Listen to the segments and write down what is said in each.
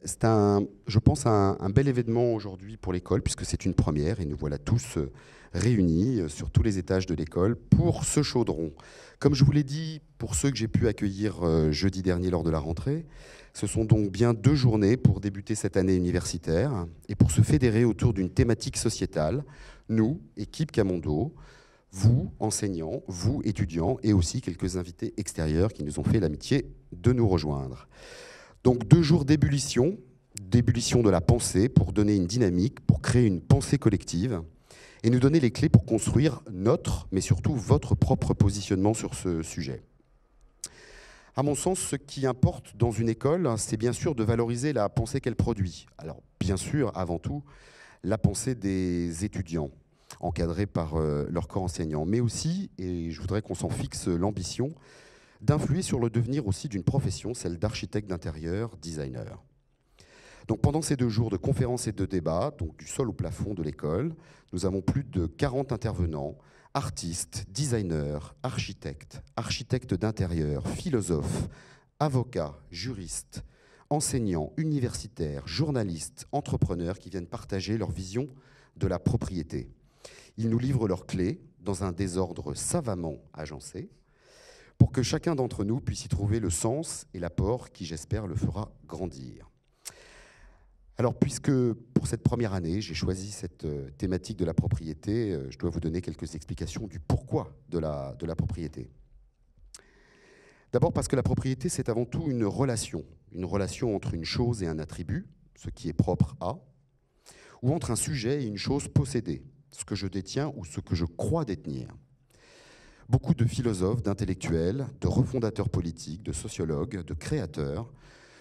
c'est je pense, un bel événement aujourd'hui pour l'école, puisque c'est une première, et nous voilà tous réunis sur tous les étages de l'école pour ce chaudron. Comme je vous l'ai dit, pour ceux que j'ai pu accueillir jeudi dernier lors de la rentrée, ce sont donc bien 2 journées pour débuter cette année universitaire et pour se fédérer autour d'une thématique sociétale. Nous, équipe Camondo, vous, enseignants, vous, étudiants, et aussi quelques invités extérieurs qui nous ont fait l'amitié de nous rejoindre. Donc 2 jours d'ébullition de la pensée pour donner une dynamique, pour créer une pensée collective et nous donner les clés pour construire notre, mais surtout votre propre positionnement sur ce sujet. À mon sens, ce qui importe dans une école, c'est bien sûr de valoriser la pensée qu'elle produit. Alors bien sûr, avant tout, la pensée des étudiants, encadrés par leur corps enseignant, mais aussi, et je voudrais qu'on s'en fixe l'ambition, d'influer sur le devenir aussi d'une profession, celle d'architecte d'intérieur, designer. Donc pendant ces 2 jours de conférences et de débats, donc du sol au plafond de l'école, nous avons plus de 40 intervenants, artistes, designers, architectes, architectes d'intérieur, philosophes, avocats, juristes, enseignants, universitaires, journalistes, entrepreneurs qui viennent partager leur vision de la propriété. Ils nous livrent leurs clés dans un désordre savamment agencé, pour que chacun d'entre nous puisse y trouver le sens et l'apport qui, j'espère, le fera grandir. Alors, puisque pour cette première année, j'ai choisi cette thématique de la propriété, je dois vous donner quelques explications du pourquoi de la propriété. D'abord parce que la propriété, c'est avant tout une relation entre une chose et un attribut, ce qui est propre à, ou entre un sujet et une chose possédée, ce que je détiens ou ce que je crois détenir. Beaucoup de philosophes, d'intellectuels, de refondateurs politiques, de sociologues, de créateurs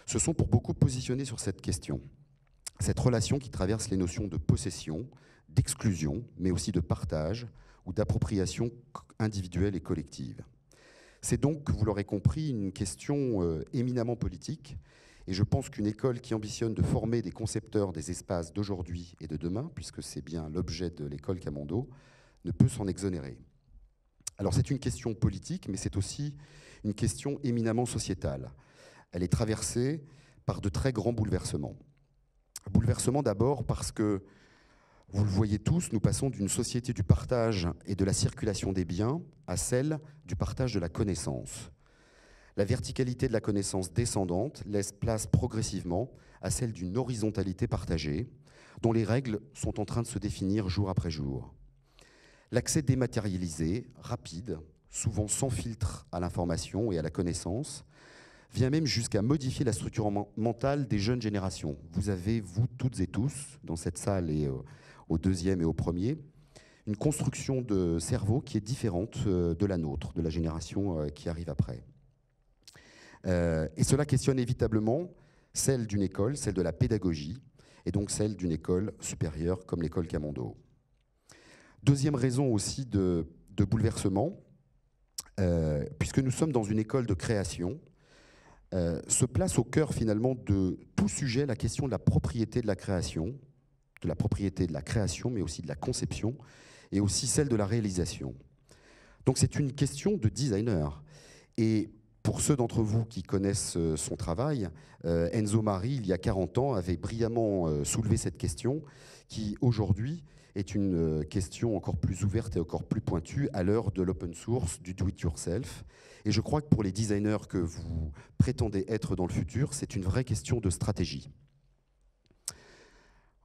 se sont pour beaucoup positionnés sur cette question. Cette relation qui traverse les notions de possession, d'exclusion, mais aussi de partage ou d'appropriation individuelle et collective. C'est donc, vous l'aurez compris, une question éminemment politique. Et je pense qu'une école qui ambitionne de former des concepteurs des espaces d'aujourd'hui et de demain, puisque c'est bien l'objet de l'école Camondo, ne peut s'en exonérer. Alors c'est une question politique, mais c'est aussi une question éminemment sociétale. Elle est traversée par de très grands bouleversements. Bouleversements d'abord parce que, vous le voyez tous, nous passons d'une société du partage et de la circulation des biens à celle du partage de la connaissance. La verticalité de la connaissance descendante laisse place progressivement à celle d'une horizontalité partagée, dont les règles sont en train de se définir jour après jour. L'accès dématérialisé, rapide, souvent sans filtre à l'information et à la connaissance, vient même jusqu'à modifier la structure mentale des jeunes générations. Vous avez, vous toutes et tous, dans cette salle et au 2e et au 1er, une construction de cerveau qui est différente de la nôtre, de la génération qui arrive après. Et cela questionne évitablement celle d'une école, celle de la pédagogie, et donc celle d'une école supérieure comme l'école Camondo. Deuxième raison aussi de bouleversement, puisque nous sommes dans une école de création, se place au cœur finalement de tout sujet la question de la propriété de la création, mais aussi de la conception, et aussi celle de la réalisation. Donc c'est une question de designer. Et pour ceux d'entre vous qui connaissent son travail, Enzo Mari, il y a 40 ans, avait brillamment soulevé cette question, qui aujourd'hui est une question encore plus ouverte et encore plus pointue à l'heure de l'open source, du do-it-yourself. Et je crois que pour les designers que vous prétendez être dans le futur, c'est une vraie question de stratégie.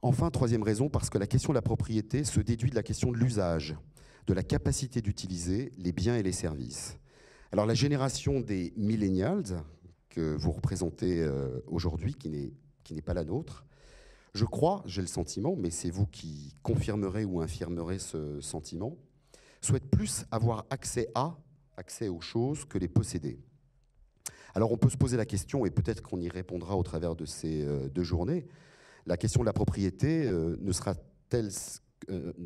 Enfin, troisième raison, parce que la question de la propriété se déduit de la question de l'usage, de la capacité d'utiliser les biens et les services. Alors la génération des millennials, que vous représentez aujourd'hui, qui n'est pas la nôtre, je crois, j'ai le sentiment, mais c'est vous qui confirmerez ou infirmerez ce sentiment, souhaite plus avoir accès aux choses que les posséder. Alors on peut se poser la question, et peut-être qu'on y répondra au travers de ces 2 journées, la question de la propriété ne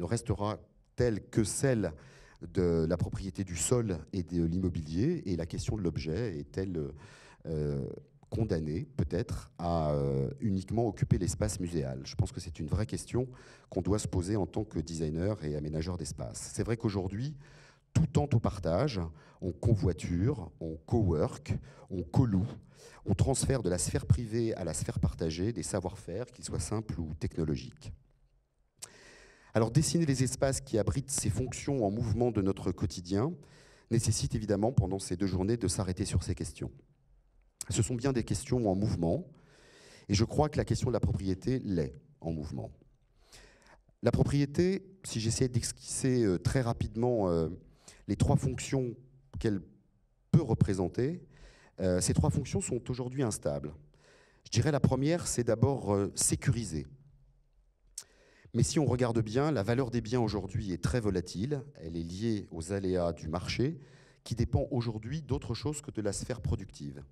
restera telle que celle de la propriété du sol et de l'immobilier, et la question de l'objet est-elle condamnée peut-être à uniquement occuper l'espace muséal. Je pense que c'est une vraie question qu'on doit se poser en tant que designer et aménageur d'espace. C'est vrai qu'aujourd'hui, Tout tend au partage, on covoiture, on cowork, on coloue, on transfère de la sphère privée à la sphère partagée des savoir-faire, qu'ils soient simples ou technologiques. Alors dessiner les espaces qui abritent ces fonctions en mouvement de notre quotidien nécessite évidemment pendant ces 2 journées de s'arrêter sur ces questions. Ce sont bien des questions en mouvement, et je crois que la question de la propriété l'est en mouvement. La propriété, si j'essayais d'esquisser très rapidement les 3 fonctions qu'elle peut représenter, ces 3 fonctions sont aujourd'hui instables. Je dirais la première, c'est d'abord sécuriser. Mais si on regarde bien, la valeur des biens aujourd'hui est très volatile. Elle est liée aux aléas du marché, qui dépend aujourd'hui d'autre chose que de la sphère productive.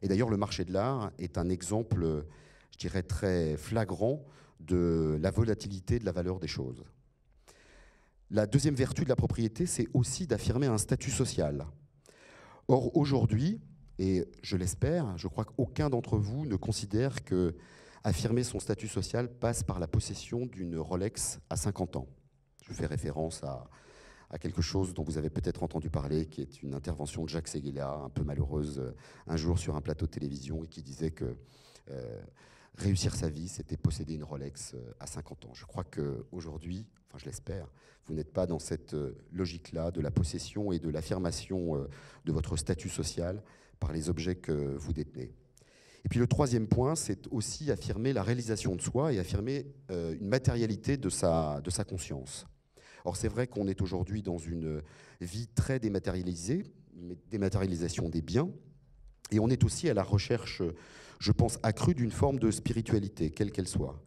Et d'ailleurs, le marché de l'art est un exemple, je dirais, très flagrant de la volatilité de la valeur des choses. La deuxième vertu de la propriété, c'est aussi d'affirmer un statut social. Or, aujourd'hui, et je l'espère, je crois qu'aucun d'entre vous ne considère que affirmer son statut social passe par la possession d'une Rolex à 50 ans. Je fais référence à quelque chose dont vous avez peut-être entendu parler, qui est une intervention de Jacques Séguéla, un peu malheureuse, un jour sur un plateau de télévision, et qui disait que réussir sa vie, c'était posséder une Rolex à 50 ans. Je crois qu'aujourd'hui, enfin je l'espère, vous n'êtes pas dans cette logique-là de la possession et de l'affirmation de votre statut social par les objets que vous détenez. Et puis le troisième point, c'est aussi affirmer la réalisation de soi et affirmer une matérialité de sa conscience. Or, c'est vrai qu'on est aujourd'hui dans une vie très dématérialisée, dématérialisation des biens, et on est aussi à la recherche, je pense, accrue d'une forme de spiritualité, quelle qu'elle soit.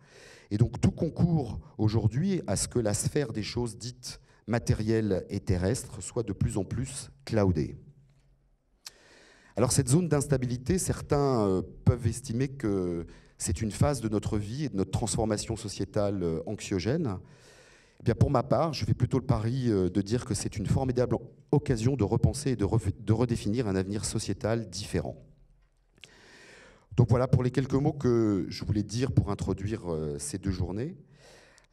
Et donc tout concourt aujourd'hui à ce que la sphère des choses dites matérielles et terrestres soit de plus en plus cloudée. Alors cette zone d'instabilité, certains peuvent estimer que c'est une phase de notre vie et de notre transformation sociétale anxiogène. Eh bien, pour ma part, je fais plutôt le pari de dire que c'est une formidable occasion de repenser et de redéfinir un avenir sociétal différent. Donc voilà pour les quelques mots que je voulais dire pour introduire ces 2 journées.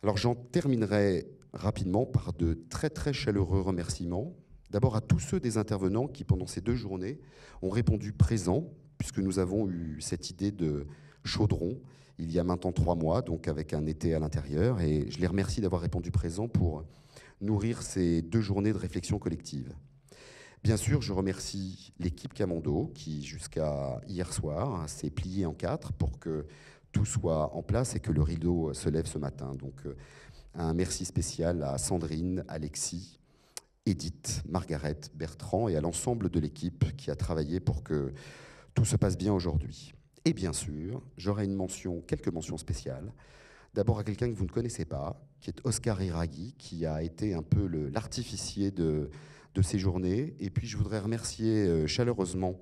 Alors j'en terminerai rapidement par de très très chaleureux remerciements. D'abord à tous ceux des intervenants qui, pendant ces 2 journées, ont répondu présents, puisque nous avons eu cette idée de chaudron il y a maintenant 3 mois, donc avec un été à l'intérieur. Et je les remercie d'avoir répondu présent pour nourrir ces 2 journées de réflexion collective. Bien sûr, je remercie l'équipe Camondo qui, jusqu'à hier soir, s'est pliée en 4 pour que tout soit en place et que le rideau se lève ce matin. Donc, un merci spécial à Sandrine, Alexis, Edith, Margaret, Bertrand et à l'ensemble de l'équipe qui a travaillé pour que tout se passe bien aujourd'hui. Et bien sûr, j'aurai quelques mentions spéciales. D'abord à quelqu'un que vous ne connaissez pas, qui est Oscar Iraghi, qui a été un peu l'artificier de ces journées. Et puis je voudrais remercier chaleureusement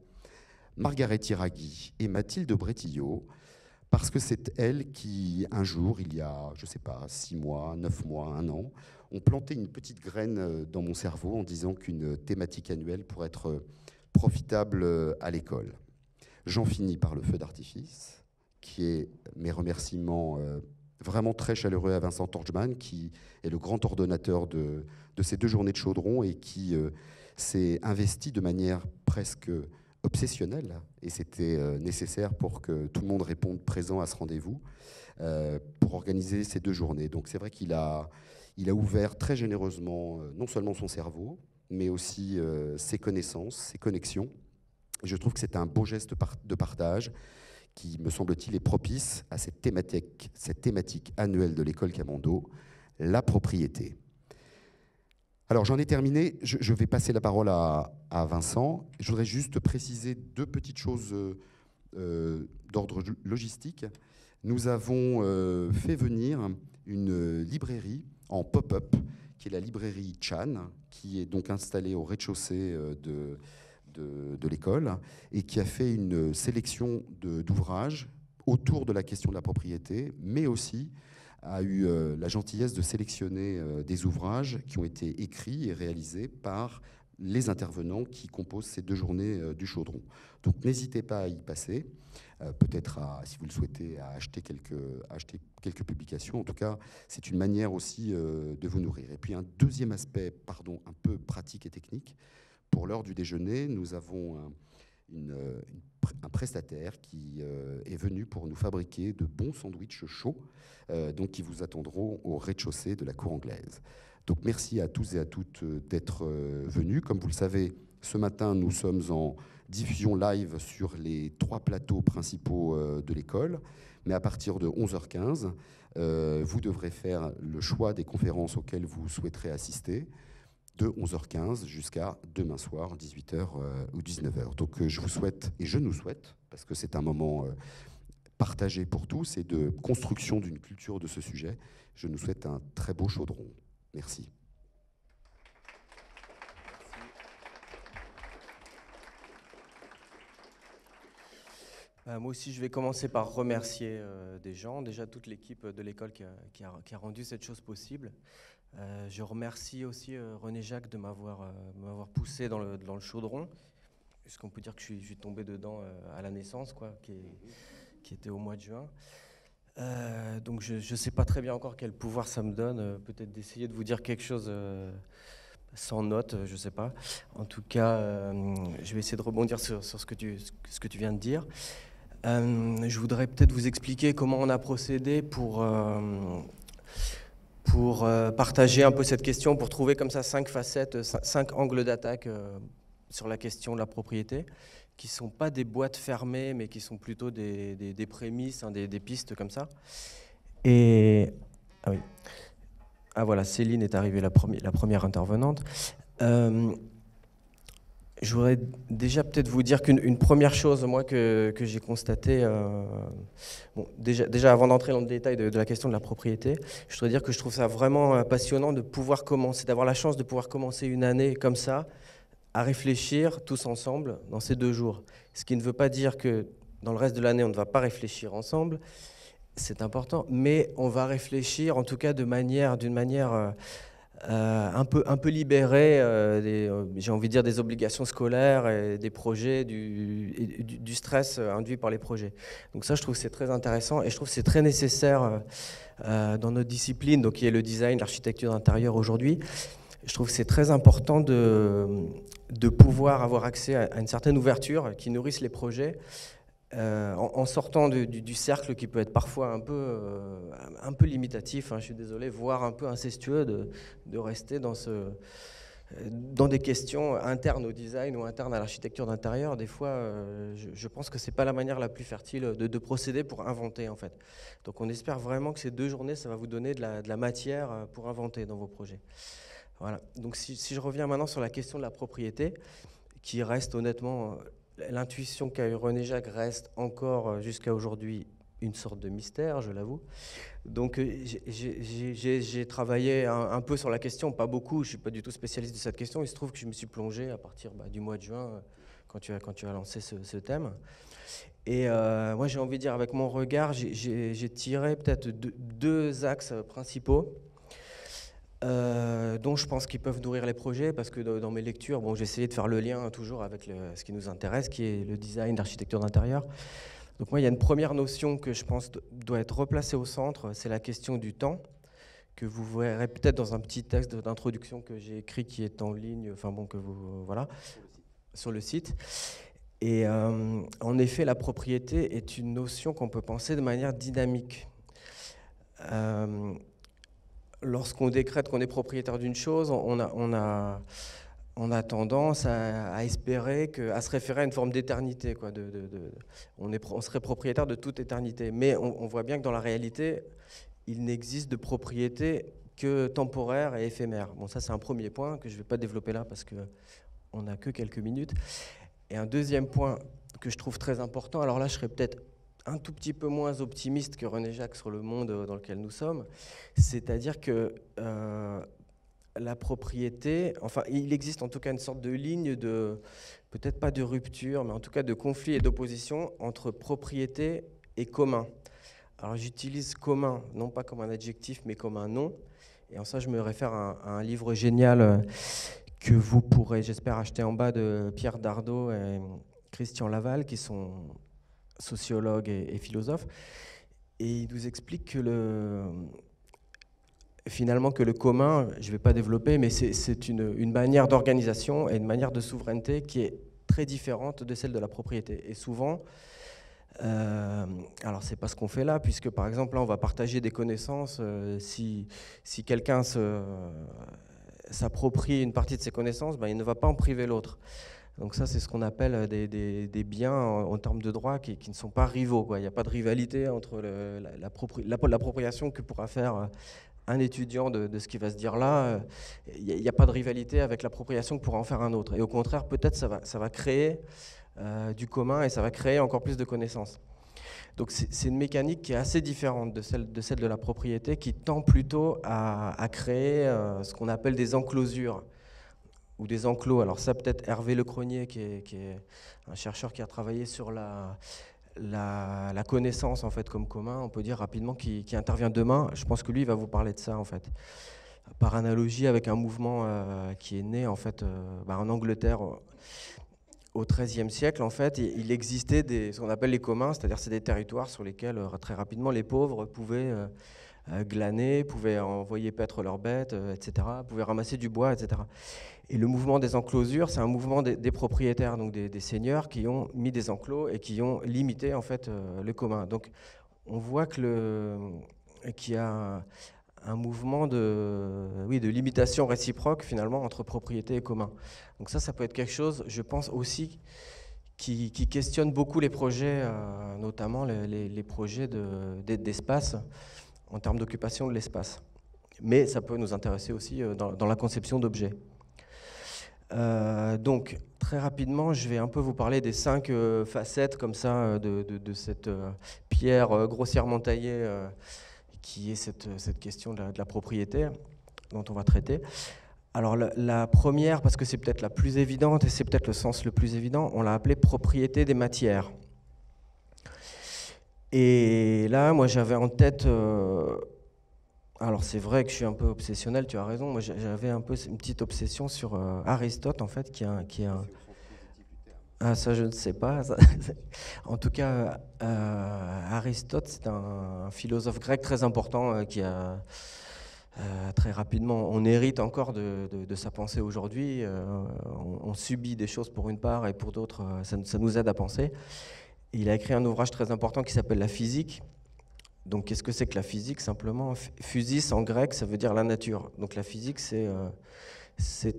Margaret Iraghi et Mathilde Bretillot, parce que c'est elles qui, un jour, il y a, je ne sais pas, 6 mois, 9 mois, 1 an, ont planté une petite graine dans mon cerveau en disant qu'une thématique annuelle pourrait être profitable à l'école. J'en finis par le feu d'artifice, qui est mes remerciements vraiment très chaleureux à Vincent Torgman, qui est le grand ordonnateur de ces 2 journées de chaudron et qui s'est investi de manière presque obsessionnelle, et c'était nécessaire pour que tout le monde réponde présent à ce rendez-vous, pour organiser ces 2 journées. Donc c'est vrai qu'il a ouvert très généreusement non seulement son cerveau, mais aussi ses connaissances, ses connexions. Je trouve que c'est un beau geste de partage qui, me semble-t-il, est propice à cette thématique annuelle de l'école Camondo, la propriété. Alors j'en ai terminé, je vais passer la parole à Vincent. Je voudrais juste préciser 2 petites choses d'ordre logistique. Nous avons fait venir une librairie en pop-up, qui est la librairie Chan, qui est donc installée au rez-de-chaussée de l'école et qui a fait une sélection d'ouvrages autour de la question de la propriété, mais aussi a eu la gentillesse de sélectionner des ouvrages qui ont été écrits et réalisés par les intervenants qui composent ces 2 journées du Chaudron. Donc n'hésitez pas à y passer, peut-être, si vous le souhaitez, à acheter quelques publications. En tout cas, c'est une manière aussi de vous nourrir. Et puis un deuxième aspect, un peu pratique et technique. Pour l'heure du déjeuner, nous avons un prestataire qui est venu pour nous fabriquer de bons sandwichs chauds, donc qui vous attendront au rez-de-chaussée de la cour anglaise. Donc merci à tous et à toutes d'être venus. Comme vous le savez, ce matin, nous sommes en diffusion live sur les 3 plateaux principaux de l'école. Mais à partir de 11h15, vous devrez faire le choix des conférences auxquelles vous souhaiterez assister, de 11h15 jusqu'à demain soir, 18h ou 19h. Donc je vous souhaite, et je nous souhaite, parce que c'est un moment partagé pour tous et de construction d'une culture de ce sujet, je nous souhaite un très beau chaudron. Merci. Moi aussi, je vais commencer par remercier des gens, déjà toute l'équipe de l'école qui a rendu cette chose possible. Je remercie aussi René Jacques de m'avoir poussé dans le chaudron, puisqu'on peut dire que je suis tombé dedans à la naissance, quoi, qui était au mois de juin. Donc je ne sais pas très bien encore quel pouvoir ça me donne, peut-être d'essayer de vous dire quelque chose sans note, je ne sais pas. En tout cas, je vais essayer de rebondir sur ce que tu viens de dire. Je voudrais peut-être vous expliquer comment on a procédé pour partager un peu cette question, pour trouver comme ça 5 facettes, 5 angles d'attaque sur la question de la propriété, qui ne sont pas des boîtes fermées, mais qui sont plutôt des prémices, des pistes comme ça. Et ah oui. Ah voilà, Céline est arrivée, la première intervenante. Je voudrais déjà peut-être vous dire qu'une première chose, moi, que j'ai constatée, bon, déjà avant d'entrer dans le détail de la question de la propriété, je voudrais dire que je trouve ça vraiment passionnant de pouvoir commencer, d'avoir la chance de pouvoir commencer une année comme ça, à réfléchir tous ensemble dans ces 2 jours. Ce qui ne veut pas dire que dans le reste de l'année, on ne va pas réfléchir ensemble, c'est important, mais on va réfléchir en tout cas d'une manière un peu libérée, j'ai envie de dire des obligations scolaires, et des projets, du stress induit par les projets. Donc ça, je trouve que c'est très intéressant et je trouve que c'est très nécessaire dans notre discipline, donc qui est le design, l'architecture d'intérieur aujourd'hui. Je trouve que c'est très important de pouvoir avoir accès à une certaine ouverture qui nourrisse les projets, en sortant du cercle qui peut être parfois un peu limitatif, hein, je suis désolé, voire un peu incestueux de rester dans des questions internes au design ou internes à l'architecture d'intérieur. Des fois, je pense que ce n'est pas la manière la plus fertile de procéder pour inventer, en fait. Donc on espère vraiment que ces 2 journées, ça va vous donner de la matière pour inventer dans vos projets. Voilà. Donc si je reviens maintenant sur la question de la propriété, qui reste honnêtement, l'intuition qu'a eu René Jacques reste encore jusqu'à aujourd'hui une sorte de mystère, je l'avoue. Donc j'ai travaillé un peu sur la question, pas beaucoup, je ne suis pas du tout spécialiste de cette question. Il se trouve que je me suis plongé à partir du mois de juin, quand tu as lancé ce thème. Et moi, j'ai envie de dire, avec mon regard, j'ai tiré peut-être 2 axes principaux, dont je pense qu'ils peuvent nourrir les projets, parce que dans mes lectures, bon, j'ai essayé de faire le lien toujours avec ce qui nous intéresse, qui est le design, l'architecture d'intérieur. Donc moi, il y a une première notion que je pense doit être replacée au centre, c'est la question du temps, que vous verrez peut-être dans un petit texte d'introduction que j'ai écrit, qui est en ligne, enfin bon, que vous, voilà, sur le site. Et en effet, la propriété est une notion qu'on peut penser de manière dynamique. Lorsqu'on décrète qu'on est propriétaire d'une chose, on a tendance à espérer, à se référer à une forme d'éternité, quoi. On serait propriétaire de toute éternité. Mais on voit bien que dans la réalité, il n'existe de propriété que temporaire et éphémère. Bon, ça, c'est un premier point que je ne vais pas développer là parce qu'on n'a que quelques minutes. Et un deuxième point que je trouve très important, alors là, je serais peut-être un tout petit peu moins optimiste que René Jacques sur le monde dans lequel nous sommes, c'est-à-dire que la propriété, enfin, il existe en tout cas une sorte de ligne peut-être pas de rupture, mais en tout cas de conflit et d'opposition entre propriété et commun. Alors j'utilise commun, non pas comme un adjectif, mais comme un nom, et en ça je me réfère à un livre génial que vous pourrez, j'espère, acheter en bas de Pierre Dardot et Christian Laval, qui sont sociologues et philosophes. Et il nous explique que finalement que le commun, je ne vais pas développer, mais c'est une manière d'organisation et une manière de souveraineté qui est très différente de celle de la propriété. Et souvent, alors c'est pas ce qu'on fait là, puisque par exemple là on va partager des connaissances. Si quelqu'un s'approprie une partie de ses connaissances, ben, il ne va pas en priver l'autre. Donc ça, c'est ce qu'on appelle des biens en termes de droit qui ne sont pas rivaux, quoi. Il n'y a pas de rivalité entre l'appropriation que pourra faire un étudiant de ce qui va se dire là. Il n'y a pas de rivalité avec l'appropriation que pourra en faire un autre. Et au contraire, peut-être ça va créer du commun et ça va créer encore plus de connaissances. Donc c'est une mécanique qui est assez différente de celle de la propriété, qui tend plutôt à créer ce qu'on appelle des enclosures ou des enclos. Alors ça, peut-être Hervé Lecronier, qui est un chercheur qui a travaillé sur la connaissance en fait comme commun, on peut dire rapidement, qui intervient demain. Je pense que lui, il va vous parler de ça en fait, par analogie avec un mouvement qui est né en fait en Angleterre au XIIIe siècle. En fait, il existait ce qu'on appelle les communs, c'est-à-dire c'est des territoires sur lesquels très rapidement les pauvres pouvaient glaner, pouvaient envoyer paître leurs bêtes, etc., pouvaient ramasser du bois, etc. Et le mouvement des enclosures, c'est un mouvement des propriétaires, donc des seigneurs qui ont mis des enclos et qui ont limité en fait le commun. Donc on voit qu'il y a un mouvement de limitation réciproque finalement entre propriété et commun. Donc ça peut être quelque chose, je pense aussi, qui questionne beaucoup les projets, notamment les projets d'espace, en termes d'occupation de l'espace. Mais ça peut nous intéresser aussi dans la conception d'objets. Donc, très rapidement, je vais un peu vous parler des 5 facettes comme ça de cette pierre grossièrement taillée qui est cette question de la propriété dont on va traiter. Alors la première, parce que c'est peut-être la plus évidente et c'est peut-être le sens le plus évident, on l'a appelée propriété des matières. Et là, moi j'avais en tête... alors c'est vrai que je suis un peu obsessionnel, tu as raison. Moi j'avais un peu une petite obsession sur Aristote en fait, qui est un... Ah ça je ne sais pas. Ça. En tout cas, Aristote c'est un philosophe grec très important qui a très rapidement, on hérite encore de sa pensée aujourd'hui. On subit des choses pour une part et pour d'autres, ça nous aide à penser. Il a écrit un ouvrage très important qui s'appelle La physique. Donc, qu'est-ce que c'est que la physique? Simplement, physis en grec, ça veut dire la nature. Donc, la physique, c'est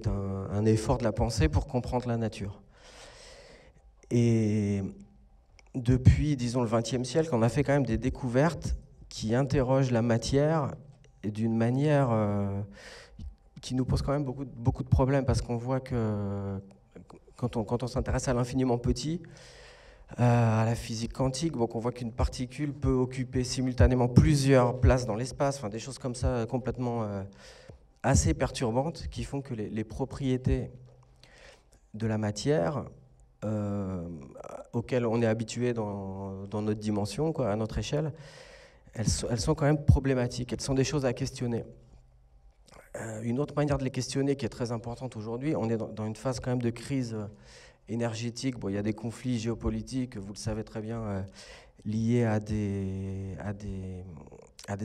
un effort de la pensée pour comprendre la nature. Et depuis, disons, le XXe siècle, on a fait quand même des découvertes qui interrogent la matière d'une manière qui nous pose quand même beaucoup de problèmes, parce qu'on voit que quand on s'intéresse à l'infiniment petit, à la physique quantique, donc on voit qu'une particule peut occuper simultanément plusieurs places dans l'espace, enfin des choses comme ça complètement assez perturbantes qui font que les propriétés de la matière auxquelles on est habitué dans notre dimension, quoi, à notre échelle, elles sont quand même problématiques, elles sont des choses à questionner. Une autre manière de les questionner qui est très importante aujourd'hui, on est dans une phase quand même de crise énergétique. Bon, il y a des conflits géopolitiques, vous le savez très bien, liés à des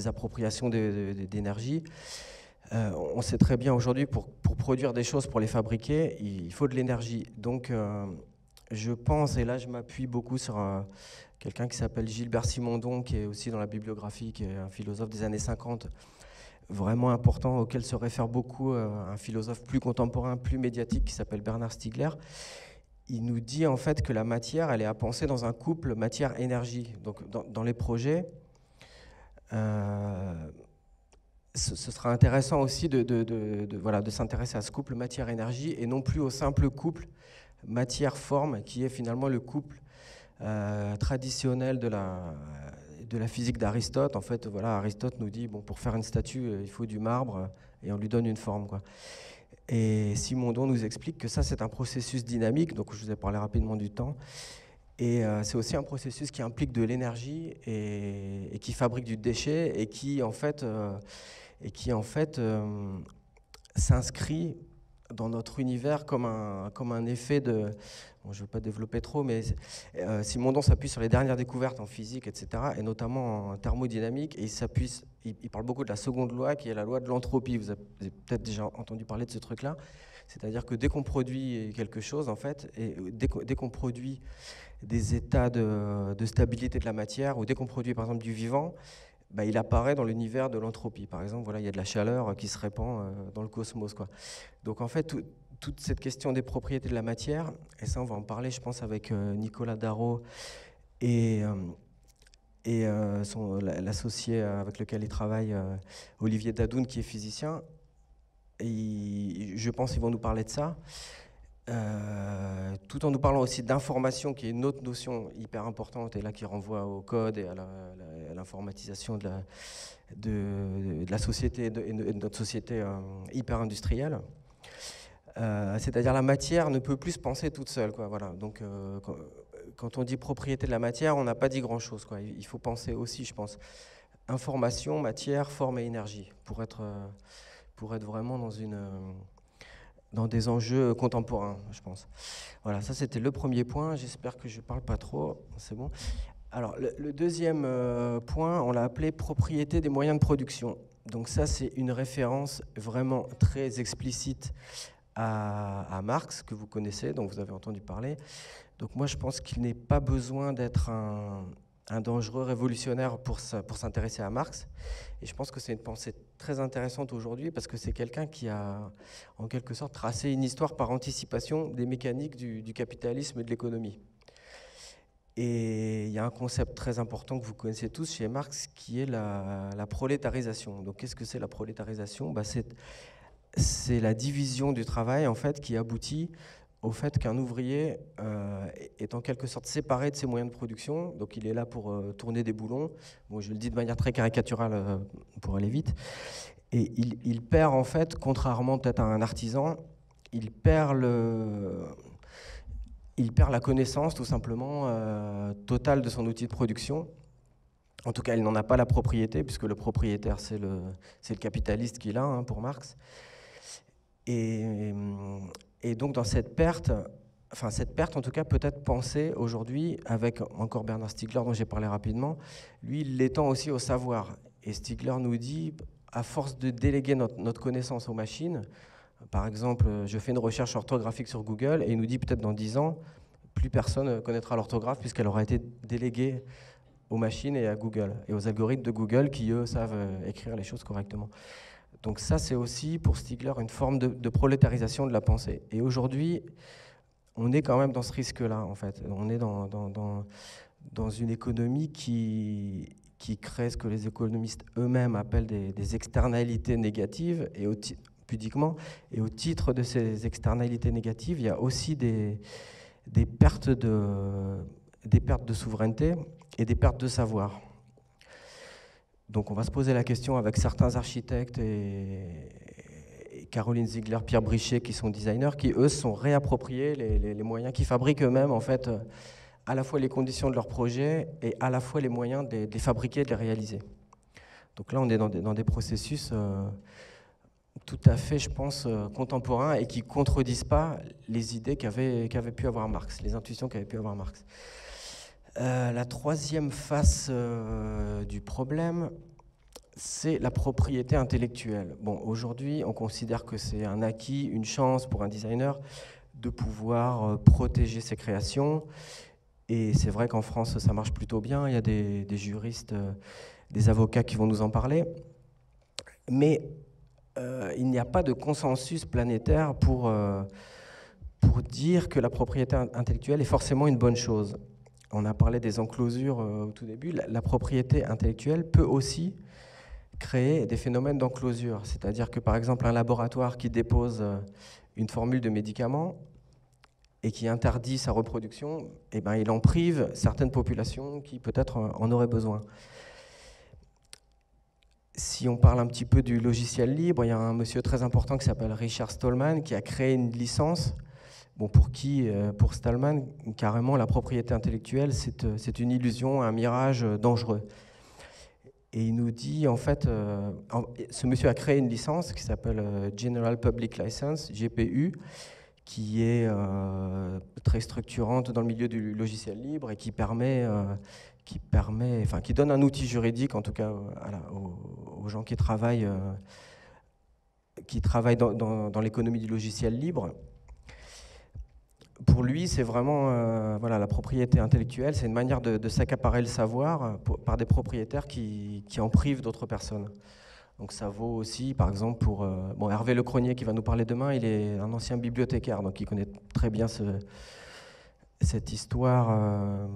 appropriations d'énergie. On sait très bien aujourd'hui, pour produire des choses, pour les fabriquer, il faut de l'énergie. Donc, je pense, et là je m'appuie beaucoup sur quelqu'un qui s'appelle Gilbert Simondon, qui est aussi dans la bibliographie, qui est un philosophe des années 50, vraiment important, auquel se réfère beaucoup un philosophe plus contemporain, plus médiatique, qui s'appelle Bernard Stiegler. Il nous dit en fait que la matière, elle est à penser dans un couple matière-énergie. Donc dans les projets, ce sera intéressant aussi de s'intéresser à ce couple matière-énergie et non plus au simple couple matière-forme qui est finalement le couple traditionnel de la physique d'Aristote. En fait, voilà, Aristote nous dit, bon, pour faire une statue, il faut du marbre et on lui donne une forme, quoi. Et Simondon nous explique que ça, c'est un processus dynamique, donc je vous ai parlé rapidement du temps, et c'est aussi un processus qui implique de l'énergie et qui fabrique du déchet et qui, en fait, s'inscrit dans notre univers comme un effet de... Bon, je ne veux pas développer trop, mais Simondon s'appuie sur les dernières découvertes en physique, etc., et notamment en thermodynamique, et il parle beaucoup de la seconde loi, qui est la loi de l'entropie. Vous avez peut-être déjà entendu parler de ce truc-là. C'est-à-dire que dès qu'on produit quelque chose, en fait, et dès qu'on produit des états de stabilité de la matière, ou dès qu'on produit, par exemple, du vivant, bah, il apparaît dans l'univers de l'entropie. Par exemple, voilà, il y a de la chaleur qui se répand dans le cosmos, quoi. Donc en fait, toute cette question des propriétés de la matière, et ça on va en parler je pense avec Nicolas Darro et l'associé avec lequel il travaille, Olivier Dadoun, qui est physicien, et je pense qu'ils vont nous parler de ça. Tout en nous parlant aussi d'information, qui est une autre notion hyper importante, et là qui renvoie au code et à l'informatisation de la société et de notre société hyper industrielle. C'est-à-dire la matière ne peut plus se penser toute seule, quoi, voilà. Donc quand on dit propriété de la matière, on n'a pas dit grand-chose, quoi. Il faut penser aussi, je pense, information, matière, forme et énergie, pour être vraiment dans des enjeux contemporains, je pense. Voilà, ça c'était le premier point. J'espère que je ne parle pas trop, c'est bon. Alors, le deuxième point, on l'a appelé propriété des moyens de production. Donc ça, c'est une référence vraiment très explicite à Marx, que vous connaissez, dont vous avez entendu parler. Donc moi, je pense qu'il n'est pas besoin d'être un dangereux révolutionnaire pour s'intéresser à Marx. Et je pense que c'est une pensée très intéressante aujourd'hui, parce que c'est quelqu'un qui a, en quelque sorte, tracé une histoire par anticipation des mécaniques du capitalisme et de l'économie. Et il y a un concept très important que vous connaissez tous chez Marx, qui est la prolétarisation. Donc qu'est-ce que c'est la prolétarisation ? C'est la division du travail, en fait, qui aboutit au fait qu'un ouvrier est en quelque sorte séparé de ses moyens de production. Donc il est là pour tourner des boulons. Bon, je le dis de manière très caricaturale pour aller vite. Et il perd, en fait, contrairement peut-être à un artisan, il perd la connaissance, tout simplement, totale de son outil de production. En tout cas, il n'en a pas la propriété, puisque le propriétaire, c'est le capitaliste qui l'a, hein, pour Marx. Et donc, dans cette perte, en tout cas, peut être pensée aujourd'hui avec encore Bernard Stiegler, dont j'ai parlé rapidement. Lui, il l'étend aussi au savoir. Et Stiegler nous dit, à force de déléguer notre connaissance aux machines, par exemple, je fais une recherche orthographique sur Google, et il nous dit peut-être dans 10 ans, plus personne connaîtra l'orthographe, puisqu'elle aura été déléguée aux machines et à Google, et aux algorithmes de Google qui, eux, savent écrire les choses correctement. Donc ça, c'est aussi, pour Stiegler, une forme de prolétarisation de la pensée. Et aujourd'hui, on est quand même dans ce risque-là, en fait. On est dans une économie qui crée ce que les économistes eux-mêmes appellent des externalités négatives, et pudiquement, et au titre de ces externalités négatives, il y a aussi des pertes de souveraineté et des pertes de savoir. Donc on va se poser la question avec certains architectes et Caroline Ziegler, Pierre Brichet, qui sont designers, qui eux se sont réappropriés les moyens, qui fabriquent eux-mêmes en fait à la fois les conditions de leur projet et à la fois les moyens de les fabriquer et de les réaliser. Donc là on est dans des processus tout à fait, je pense, contemporains et qui ne contredisent pas les idées qu'avait pu avoir Marx, les intuitions qu'avait pu avoir Marx. La troisième face du problème, c'est la propriété intellectuelle. Bon, aujourd'hui, on considère que c'est un acquis, une chance pour un designer de pouvoir protéger ses créations. Et c'est vrai qu'en France, ça marche plutôt bien. Il y a des juristes, des avocats qui vont nous en parler. Mais il n'y a pas de consensus planétaire pour dire que la propriété intellectuelle est forcément une bonne chose. On a parlé des enclosures au tout début. La propriété intellectuelle peut aussi créer des phénomènes d'enclosure. C'est-à-dire que, par exemple, un laboratoire qui dépose une formule de médicament et qui interdit sa reproduction, eh ben, il en prive certaines populations qui peut-être en auraient besoin. Si on parle un petit peu du logiciel libre, il y a un monsieur très important qui s'appelle Richard Stallman qui a créé une licence. Bon, pour Stallman, carrément, la propriété intellectuelle, c'est une illusion, un mirage dangereux. Et il nous dit, en fait, ce monsieur a créé une licence qui s'appelle General Public License, GPU, qui est très structurante dans le milieu du logiciel libre et qui donne un outil juridique, en tout cas aux gens qui travaillent dans l'économie du logiciel libre. Pour lui, c'est vraiment la propriété intellectuelle, c'est une manière de s'accaparer le savoir par des propriétaires qui en privent d'autres personnes. Donc ça vaut aussi, par exemple, pour Hervé Lecronier qui va nous parler demain, il est un ancien bibliothécaire, donc il connaît très bien cette histoire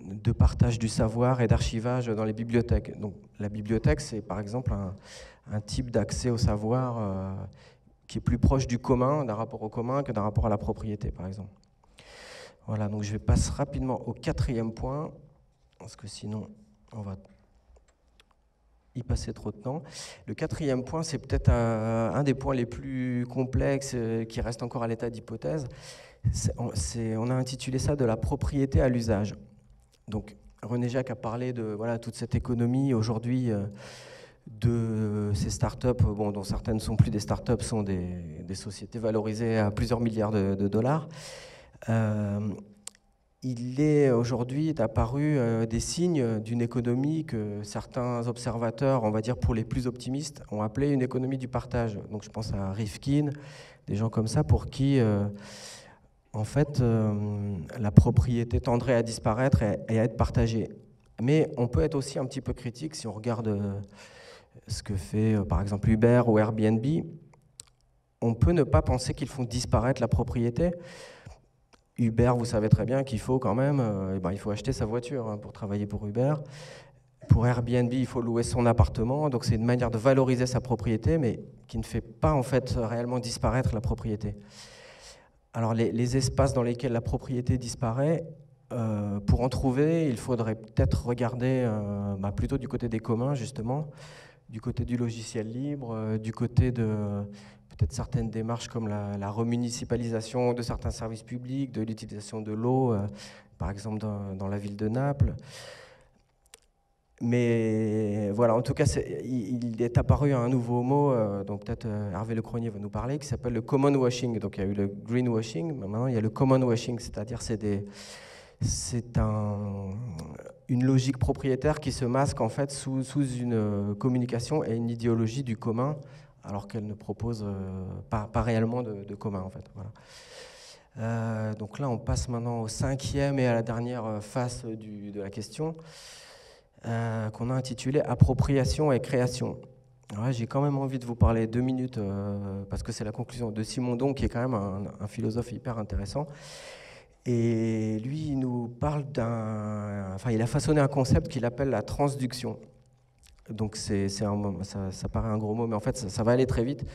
de partage du savoir et d'archivage dans les bibliothèques. Donc la bibliothèque, c'est par exemple un type d'accès au savoir qui est plus proche du commun, d'un rapport au commun, que d'un rapport à la propriété, par exemple. Voilà, donc je vais passer rapidement au 4e point, parce que sinon on va y passer trop de temps. Le 4e point, c'est peut-être un des points les plus complexes qui reste encore à l'état d'hypothèse. On a intitulé ça de la propriété à l'usage. Donc René Jacques a parlé de toute cette économie aujourd'hui de ces startups, dont certaines ne sont plus des startups, sont des sociétés valorisées à plusieurs milliards de dollars. Il est aujourd'hui apparu des signes d'une économie que certains observateurs, on va dire pour les plus optimistes, ont appelé une économie du partage. Donc je pense à Rifkin, des gens comme ça pour qui en fait la propriété tendrait à disparaître et à être partagée. Mais on peut être aussi un petit peu critique si on regarde ce que fait par exemple Uber ou Airbnb. On peut ne pas penser qu'ils font disparaître la propriété. Uber, vous savez très bien qu'il faut quand même, il faut acheter sa voiture pour travailler pour Uber. Pour Airbnb, il faut louer son appartement, donc c'est une manière de valoriser sa propriété, mais qui ne fait pas en fait réellement disparaître la propriété. Alors les espaces dans lesquels la propriété disparaît, pour en trouver, il faudrait peut-être regarder plutôt du côté des communs justement, du côté du logiciel libre, du côté de peut-être certaines démarches comme la remunicipalisation de certains services publics, de l'utilisation de l'eau, par exemple dans la ville de Naples. Mais voilà, en tout cas, il est apparu un nouveau mot, dont peut-être Hervé Lecronier va nous parler, qui s'appelle le common washing. Donc il y a eu le greenwashing, mais maintenant il y a le common washing, c'est-à-dire c'est une logique propriétaire qui se masque en fait sous une communication et une idéologie du commun, alors qu'elle ne propose pas réellement de commun en fait. Voilà. Donc là, on passe maintenant au 5e et à la dernière face de la question, qu'on a intitulée appropriation et création. Ouais, j'ai quand même envie de vous parler 2 minutes parce que c'est la conclusion de Simondon, qui est quand même un philosophe hyper intéressant. Et lui, il nous parle il a façonné un concept qu'il appelle la transduction. Donc ça paraît un gros mot, mais en fait ça va aller très vite.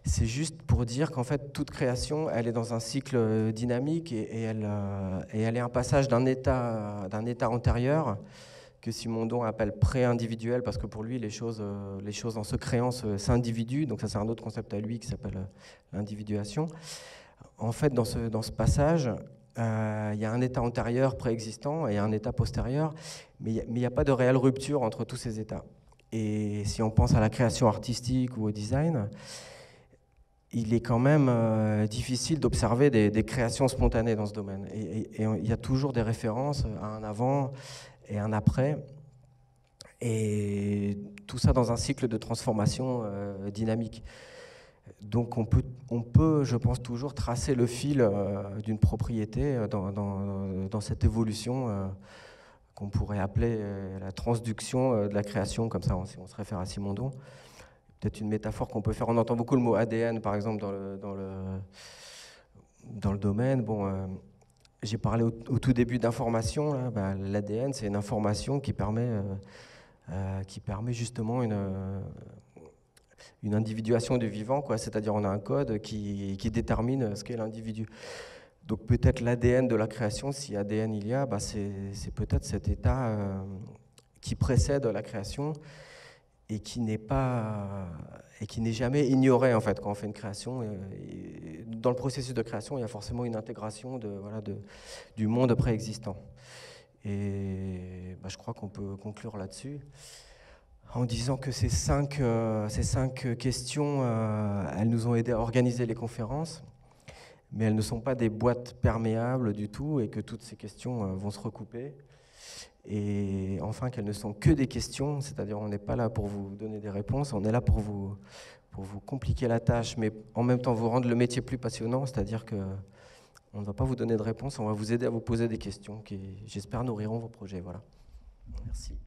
C'est juste pour dire qu'en fait toute création, elle est dans un cycle dynamique et elle est un passage d'un état antérieur que Simondon appelle pré-individuel, parce que pour lui les choses en se créant s'individuent. Donc ça c'est un autre concept à lui qui s'appelle l'individuation. En fait dans ce passage, il y a un état antérieur préexistant et un état postérieur, mais il n'y a pas de réelle rupture entre tous ces états. Et si on pense à la création artistique ou au design, il est quand même difficile d'observer des créations spontanées dans ce domaine. Et il y a toujours des références à un avant et un après. Et tout ça dans un cycle de transformation dynamique. Donc on peut, je pense, toujours tracer le fil d'une propriété dans cette évolution qu'on pourrait appeler la transduction de la création, comme ça, si on se réfère à Simondon. Peut-être une métaphore qu'on peut faire. On entend beaucoup le mot ADN, par exemple, dans le domaine. J'ai parlé au tout début d'information. L'ADN, c'est une information qui permet justement une individuation du vivant, quoi. C'est-à-dire on a un code qui détermine ce qu'est l'individu. Donc peut-être l'ADN de la création, si ADN il y a, c'est peut-être cet état qui précède la création et qui n'est jamais ignoré en fait quand on fait une création. Et dans le processus de création, il y a forcément une intégration du monde préexistant. Et je crois qu'on peut conclure là-dessus. en disant que ces cinq questions, elles nous ont aidé à organiser les conférences, mais elles ne sont pas des boîtes perméables du tout, et que toutes ces questions vont se recouper. Et enfin, qu'elles ne sont que des questions, c'est-à-dire on n'est pas là pour vous donner des réponses, on est là pour vous compliquer la tâche, mais en même temps vous rendre le métier plus passionnant, c'est-à-dire qu'on ne va pas vous donner de réponses, on va vous aider à vous poser des questions qui, j'espère, nourriront vos projets. Voilà. Merci.